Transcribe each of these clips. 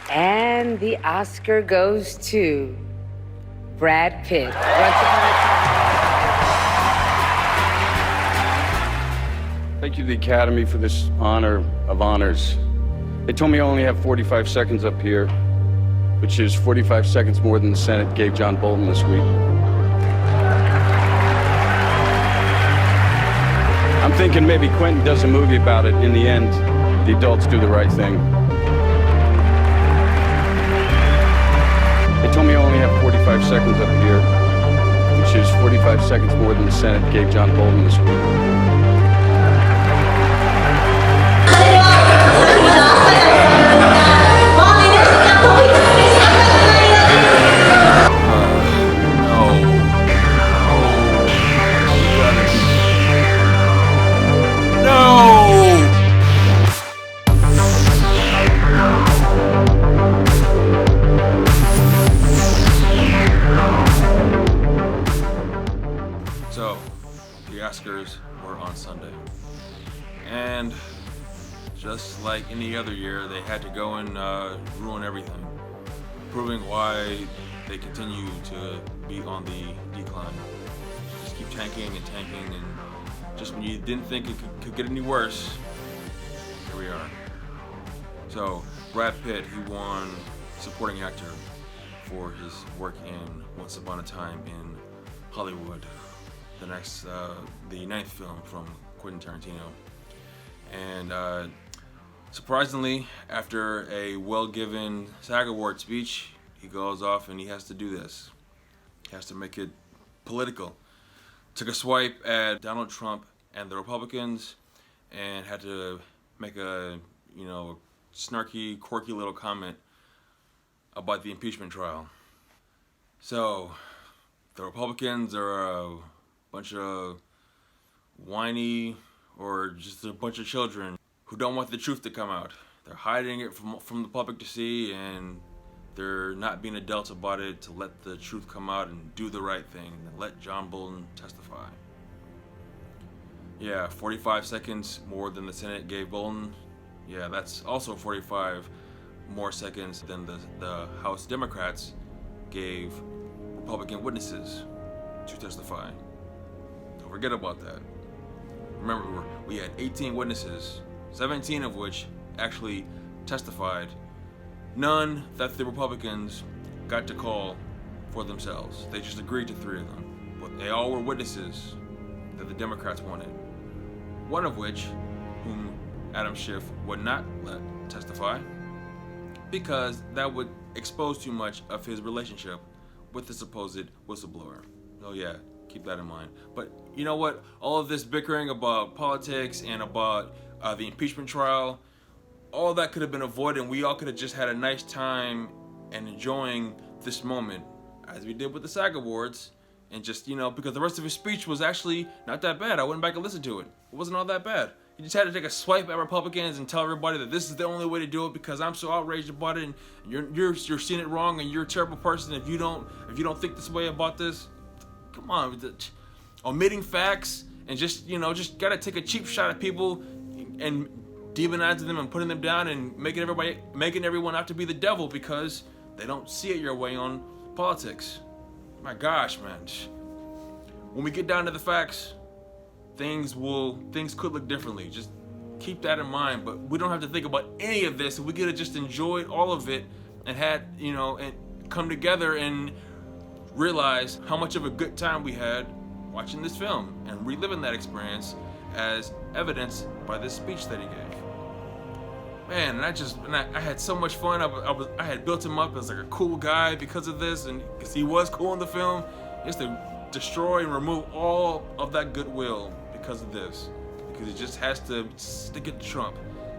And the Oscar goes to Brad Pitt. Once upon a time. Thank you to the Academy for this honor of honors. They told me I only have 45 seconds up here, which is 45 seconds more than the Senate gave John Bolton this week. I'm thinking maybe Quentin does a movie about it. In the end, the adults do the right thing. They told me I only have 45 seconds up here, which is 45 seconds more than the Senate gave John Bolton this week. So, the Oscars were on Sunday, and just like any other year, they had to go and ruin everything, proving why they continue to be on the decline. Just keep tanking, and just when you didn't think it could get any worse, here we are. So, Brad Pitt, he won Supporting Actor for his work in Once Upon a Time in Hollywood, the ninth film from Quentin Tarantino. And surprisingly, after a well-given SAG Award speech, he goes off and he has to do this. He has to make it political. Took a swipe at Donald Trump and the Republicans and had to make a, snarky, quirky little comment about the impeachment trial. So, the Republicans are a bunch of whiny or just a bunch of children who don't want the truth to come out. They're hiding it from the public to see, and they're not being adults about it to let the truth come out and do the right thing and let John Bolton testify. Yeah, 45 seconds more than the Senate gave Bolton. Yeah, that's also 45 more seconds than the House Democrats gave Republican witnesses to testify. Don't forget about that. Remember, we had 18 witnesses, 17 of which actually testified. None that the Republicans got to call for themselves. They just agreed to 3 of them. But they all were witnesses that the Democrats wanted. One of which, whom Adam Schiff would not let testify, because that would expose too much of his relationship with the supposed whistleblower. Oh yeah, keep that in mind. But you know what? All of this bickering about politics and about the impeachment trial, all that could have been avoided, and we all could have just had a nice time and enjoying this moment, as we did with the SAG Awards, and just, because the rest of his speech was actually not that bad. I went back and listened to it. It wasn't all that bad. He just had to take a swipe at Republicans and tell everybody that this is the only way to do it because I'm so outraged about it, and you're seeing it wrong, and you're a terrible person if you don't think this way about this. Come on, omitting facts and just gotta take a cheap shot at people and demonizing them and putting them down and making everyone out to be the devil because they don't see it your way on politics. My gosh, man. When we get down to the facts, things could look differently. Just keep that in mind. But we don't have to think about any of this. We could have just enjoyed all of it and and come together and realize how much of a good time we had watching this film and reliving that experience as evidenced by this speech that he gave. Man, and I had so much fun. I had built him up as like a cool guy because of this, and because he was cool in the film. He has to destroy and remove all of that goodwill because of this. Because he just has to stick it to Trump,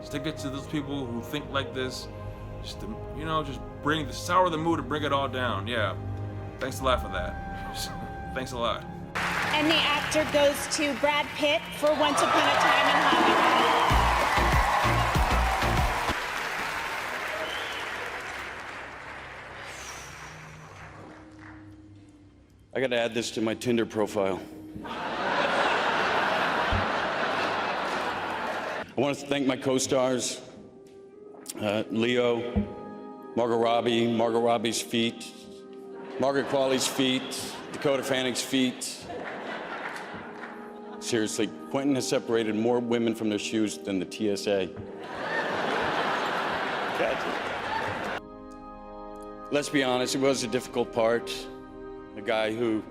stick it to those people who think like this, just to, just sour the mood and bring it all down. Yeah, thanks a lot for that. Thanks a lot. And the actor goes to Brad Pitt for Once Upon a Time in Hollywood. I gotta add this to my Tinder profile. I want to thank my co-stars, Leo, Margot Robbie's feet, Margaret Qualley's feet, Dakota Fanning's feet. Seriously, Quentin has separated more women from their shoes than the TSA. Let's be honest, it was a difficult part. A guy who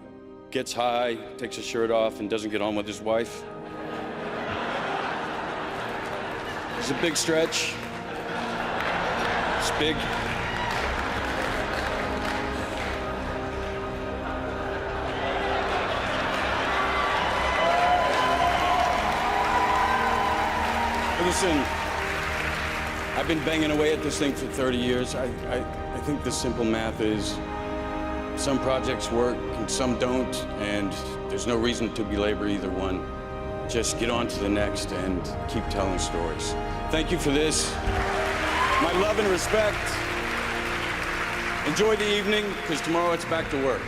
gets high, takes his shirt off, and doesn't get on with his wife. It's a big stretch. It's big. Listen, I've been banging away at this thing for 30 years. I think the simple math is some projects work and some don't, and there's no reason to belabor either one. Just get on to the next and keep telling stories. Thank you for this. My love and respect. Enjoy the evening, because tomorrow it's back to work.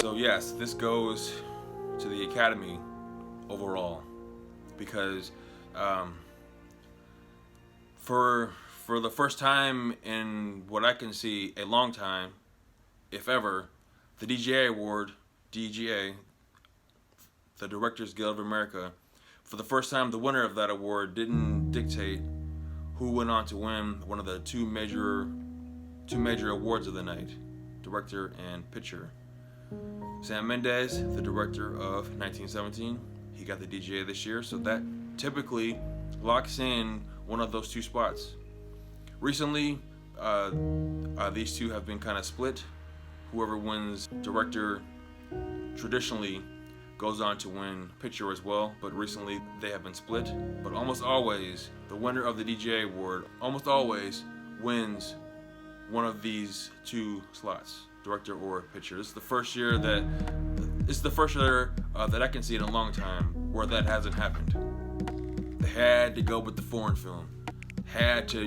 So yes, this goes to the Academy overall, because for the first time in what I can see a long time, if ever, the DGA award, DGA, the Directors Guild of America, for the first time the winner of that award didn't dictate who went on to win one of the two major awards of the night, director and picture. Sam Mendes, the director of 1917, he got the DGA this year, so that typically locks in one of those two spots. Recently, these two have been kind of split. Whoever wins director traditionally goes on to win picture as well, but recently they have been split. But almost always, the winner of the DGA award almost always wins one of these two slots, director or picture. This is the first year that I can see in a long time where that hasn't happened. They had to go with the foreign film, had to,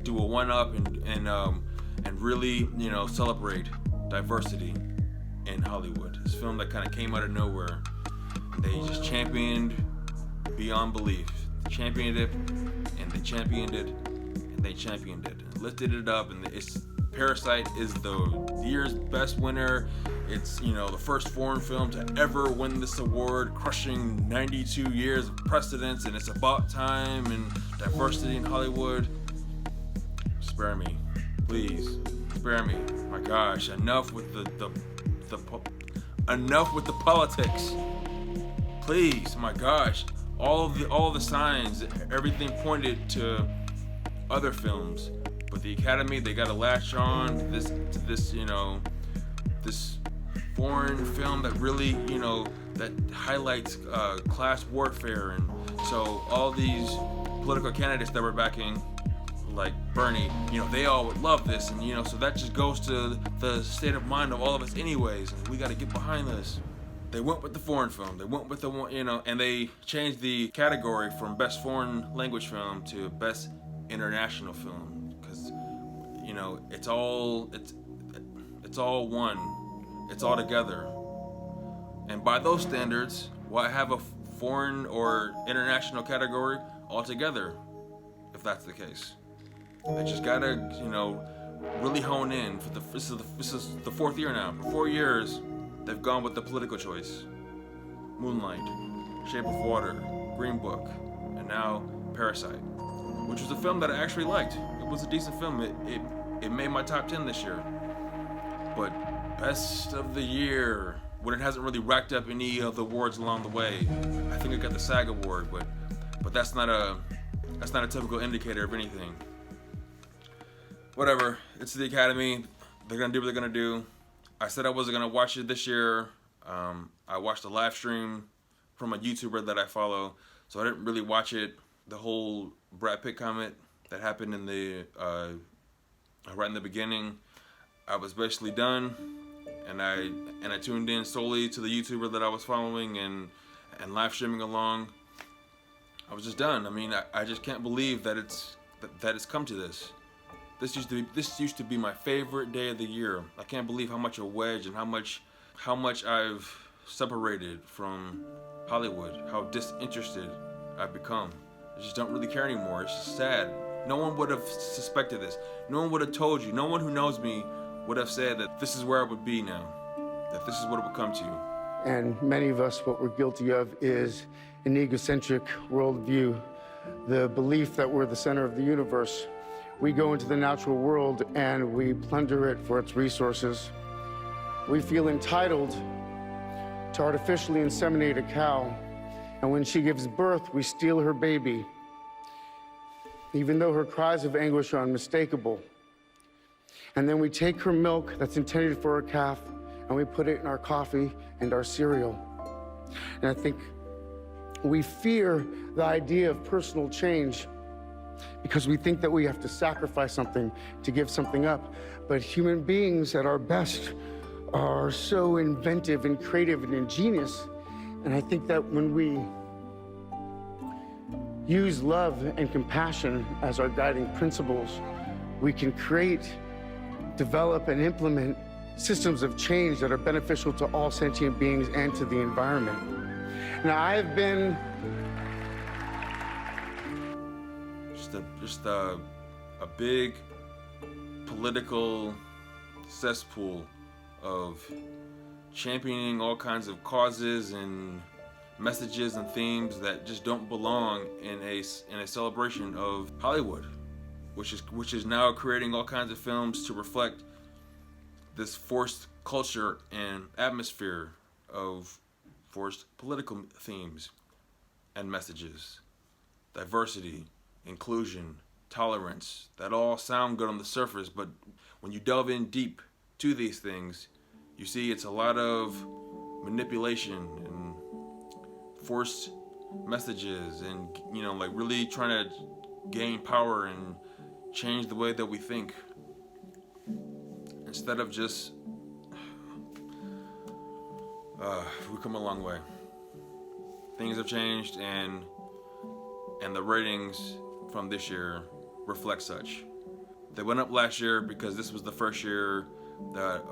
do a one-up and really, celebrate diversity in Hollywood. This film that kind of came out of nowhere. They just championed beyond belief. They championed it, and they championed it, and they championed it, and lifted it up, and Parasite is the year's best winner. It's, the first foreign film to ever win this award, crushing 92 years of precedence, and it's about time, and diversity in Hollywood. Spare me, please, spare me. My gosh, enough with enough with the politics. Please, my gosh, all the signs, everything pointed to other films. But the Academy, they got to latch on to this foreign film that really, that highlights class warfare. And so all these political candidates that we're backing, like Bernie, they all would love this. And, so that just goes to the state of mind of all of us anyways. And we got to get behind this. They went with the foreign film. They went with the one, and they changed the category from best foreign language film to best international film. It's all one. It's all together. And by those standards, why have a foreign or international category altogether, if that's the case? They just gotta, really hone in. This is the fourth year now. For 4 years, they've gone with the political choice. Moonlight, Shape of Water, Green Book, and now Parasite, which was a film that I actually liked. It was a decent film. It made my top 10 this year. But best of the year, when it hasn't really racked up any of the awards along the way. I think it got the SAG award, but that's not a typical indicator of anything. Whatever, it's the Academy. They're gonna do what they're gonna do. I said I wasn't gonna watch it this year. I watched a live stream from a YouTuber that I follow, so I didn't really watch it. The whole Brad Pitt comment that happened in the right in the beginning, I was basically done, and I tuned in solely to the YouTuber that I was following and live streaming along. I was just done. I mean, I just can't believe that it's come to this. This used to be my favorite day of the year. I can't believe how much a wedge and how much I've separated from Hollywood, how disinterested I've become. just don't really care anymore. It's just sad. No one would have suspected this. No one would have told you. No one who knows me would have said that this is where I would be now, that this is what it would come to. And many of us, what we're guilty of is an egocentric worldview, the belief that we're the center of the universe. We go into the natural world and we plunder it for its resources. We feel entitled to artificially inseminate a cow, and when she gives birth, we steal her baby, even though her cries of anguish are unmistakable. And then we take her milk that's intended for a calf, and we put it in our coffee and our cereal. And I think we fear the idea of personal change because we think that we have to sacrifice something to give something up. But human beings at our best are so inventive and creative and ingenious. And I think that when we use love and compassion as our guiding principles, we can create, develop, and implement systems of change that are beneficial to all sentient beings and to the environment. Now, I have been just a big political cesspool of championing all kinds of causes and messages and themes that just don't belong in a celebration of Hollywood, which is now creating all kinds of films to reflect this forced culture and atmosphere of forced political themes and messages, diversity, inclusion, tolerance, that all sound good on the surface, but when you delve in deep to these things, you see it's a lot of manipulation and forced messages and, you know, like really trying to gain power and change the way that we think instead of just we've come a long way. Things have changed, and the ratings from this year reflect such. They went up last year because this was the first year that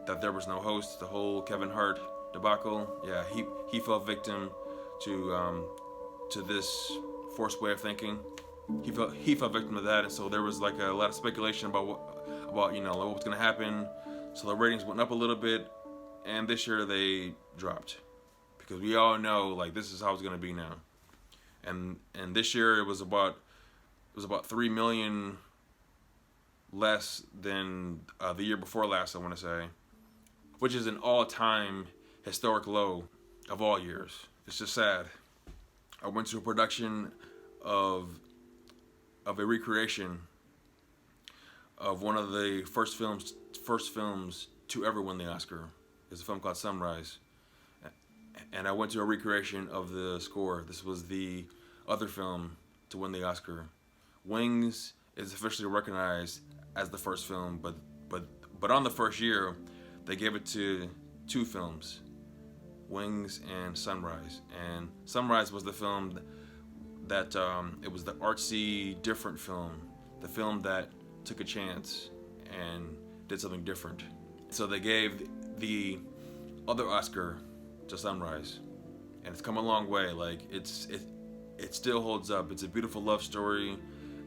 that there was no host. The whole Kevin Hart debacle. Yeah, he fell victim to this forced way of thinking. He fell victim to that, and so there was like a lot of speculation about what was going to happen. So the ratings went up a little bit, and this year they dropped because we all know like this is how it's going to be now. And this year it was about 3 million less than the year before last, I want to say, which is an all-time historic low of all years. It's just sad. I went to a production of a recreation of one of the first films to ever win the Oscar. It's a film called Sunrise. And I went to a recreation of the score. This was the other film to win the Oscar. Wings is officially recognized as the first film, but on the first year, they gave it to 2 films, Wings and Sunrise. And Sunrise was the film that it was the artsy, different film, the film that took a chance and did something different. So they gave the other Oscar to Sunrise, and it's come a long way. Like it still holds up. It's a beautiful love story.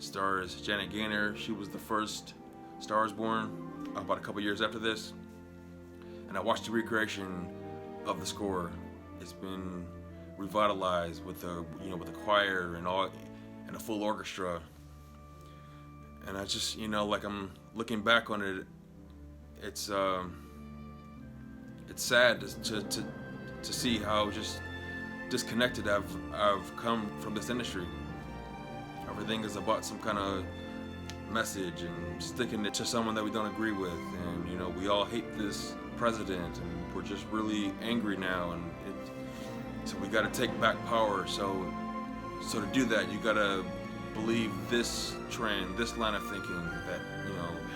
Stars Janet Gaynor. She was the first Star is Born about a couple years after this, and I watched the recreation of the score. It's been revitalized with the choir and a full orchestra. And I just like I'm looking back on it. It's sad to see how just disconnected I've come from this industry. Everything is about some kind of message and sticking it to someone that we don't agree with, and we all hate this president, and we're just really angry now, and so we got to take back power. So to do that, you got to believe this trend, this line of thinking that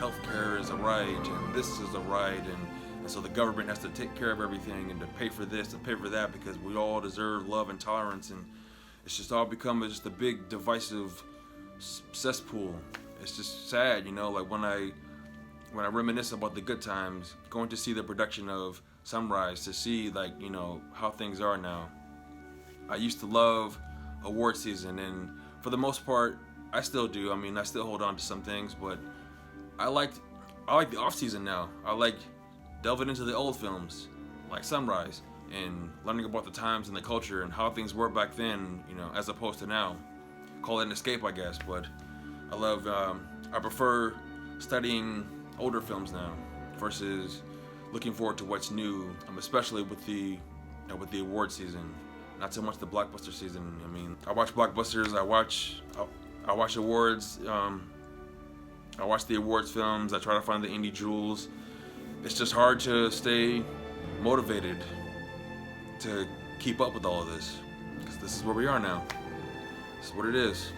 healthcare is a right and this is a right, and so the government has to take care of everything and to pay for this and pay for that because we all deserve love and tolerance, and it's just all become just a big divisive cesspool. It's just sad, like when I reminisce about the good times, going to see the production of Sunrise, to see how things are now. I used to love award season, and for the most part, I still do. I mean, I still hold on to some things, but I like the off season now. I like delving into the old films, like Sunrise, and learning about the times and the culture and how things were back then, you know, as opposed to now. Call it an escape, I guess, but I prefer studying older films now versus looking forward to what's new, especially with the award season. Not so much the blockbuster season. I mean, I watch blockbusters, I watch awards, I watch the awards films, I try to find the indie jewels. It's just hard to stay motivated to keep up with all of this, because this is where we are now. This is what it is.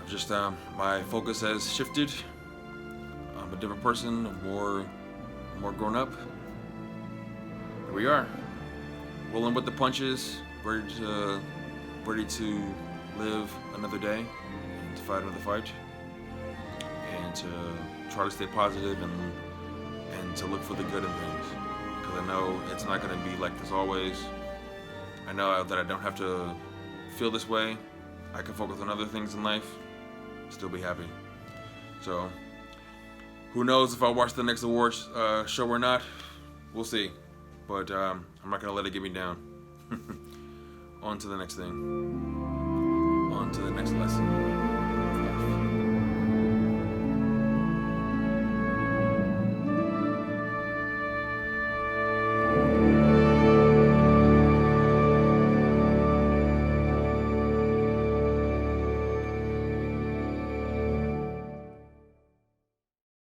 I've just, my focus has shifted. I'm a different person, more grown up. Here we are, rolling with the punches, ready to live another day, and to fight another fight, and to try to stay positive and to look for the good in things. Because I know it's not going to be like this always. I know that I don't have to feel this way. I can focus on other things in life, still be happy. So, who knows if I'll watch the next awards show or not? We'll see. But I'm not gonna let it get me down. On to the next thing. On to the next lesson.